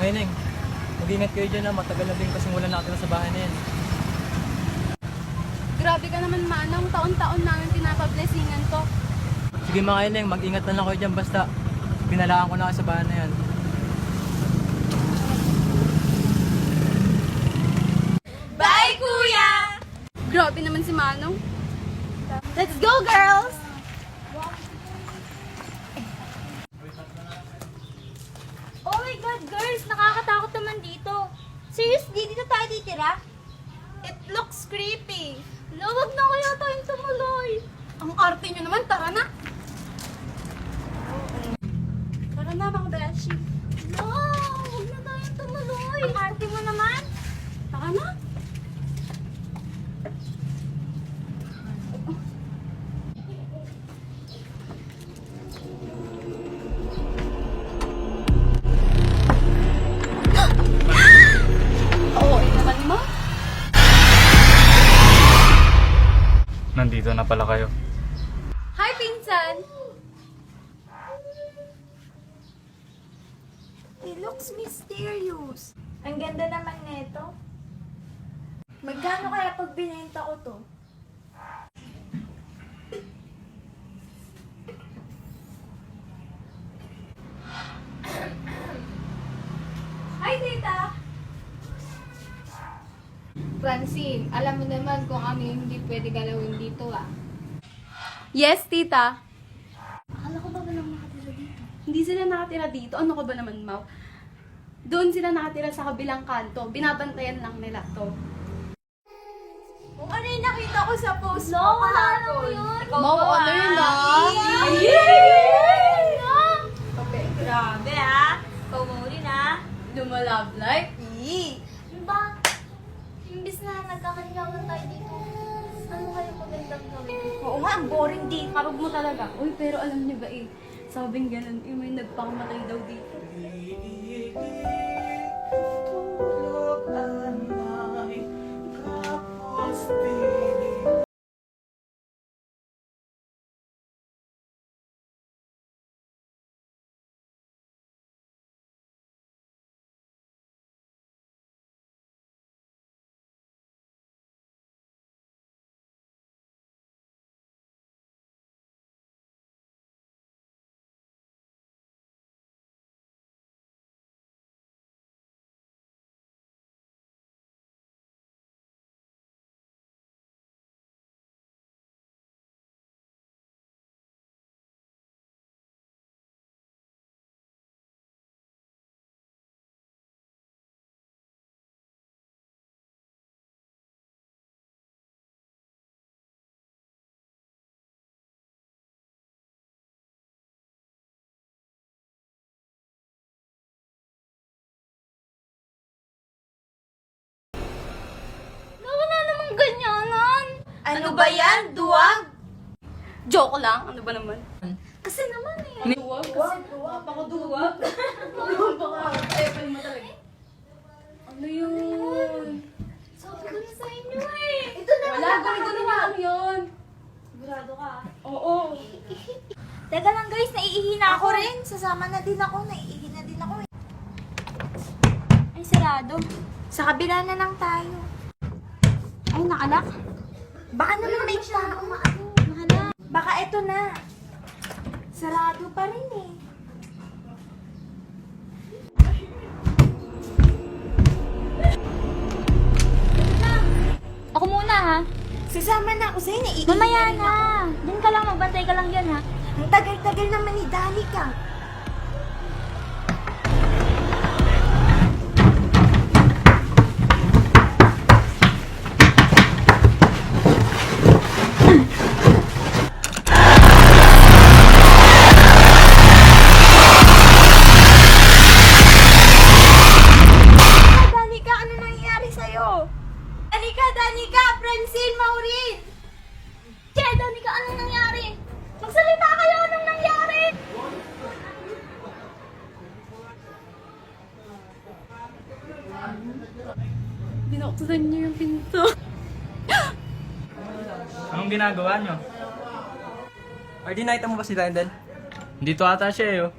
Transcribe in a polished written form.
Ay, Neng, mag-ingat kayo dyan na matagal na din kasing wala nakatira sa bahay na yan. Grabe ka naman, Manong. Taon-taon namin pinapablessingan to. Sige mga Neng, mag-ingat na lang kayo dyan basta pinalaan ko na kayo sa bahay na yan. Bye, Kuya! Grabe naman si Manong. Let's go, girls! Oh my God, girls! Nakakatakot naman dito. Seriously, dito tayo titira? It looks creepy. Lawag na kaya tayong tumuloy. Ang arte nyo naman, tara na. Tara na, mga beshi. No! Huwag na tayong tumuloy. Ang arte mo naman. Tara na. Oo, naman mo. Nandito na pala kayo. Hi, Pinsan! It looks mysterious. Ang ganda naman nito. Magkano kaya pag binenta ko to? Hi, tita! Francine, alam mo naman kung ano yung hindi pwede galawin dito ah. Yes, tita. Akala ko ba walang nakatira dito? Hindi sila nakatira dito. Ano ka ba naman, Mau? Doon sila nakatira sa kabilang kanto. Binabantayan lang nila to. Kung ano yung nakita ko sa post mo kahapon. Mau, ano yun ah? Grabe ah. Ikaw mo rin ah. Lumalove life? Diba? Imbis na nagkakaligawan tayo dito. Ano kayo magandang gawin? Oo nga, ang boring dito. Karog mo talaga. Uy, pero alam niyo ba eh, sabing ganun, eh, may nagpakamatay daw dito. Wala namang ganyanan. Ano ba yan? Duwag? Joke lang, ano ba naman? Kasi naman eh. Duwag? Kasi napakaduwag. Napaka-epal mo talaga. Ano yun? Sabi ko na sa inyo eh. Ito na Wala, gawin lang yun. Sigurado ka. Oo. Teka lang guys, naiihi na ako rin. Sasama na din ako. Naiihi na din ako eh. Ay, sarado. Sa kabila na lang tayo. Ay, nakalak. Baka naman may tao. Nakalak. Baka eto na. Sarado pa rin eh. Ako muna ha. Sasama na ako sa'yo. Naiihi Mamaya rin na. ako. Doon ka lang, magbantay ka lang dyan ha. Ang tagal-tagal naman ni Danica. Danica, ano nangyayari sa'yo? Danica, Francine, Maureen! Che, Danica, anong nangyari? Magsalita kayo, anong nangyari? Binuksan niyo yung pinto. Anong ginagawa nyo? RD, nakita mo ba si Dindel? Dito ata siya eh oh.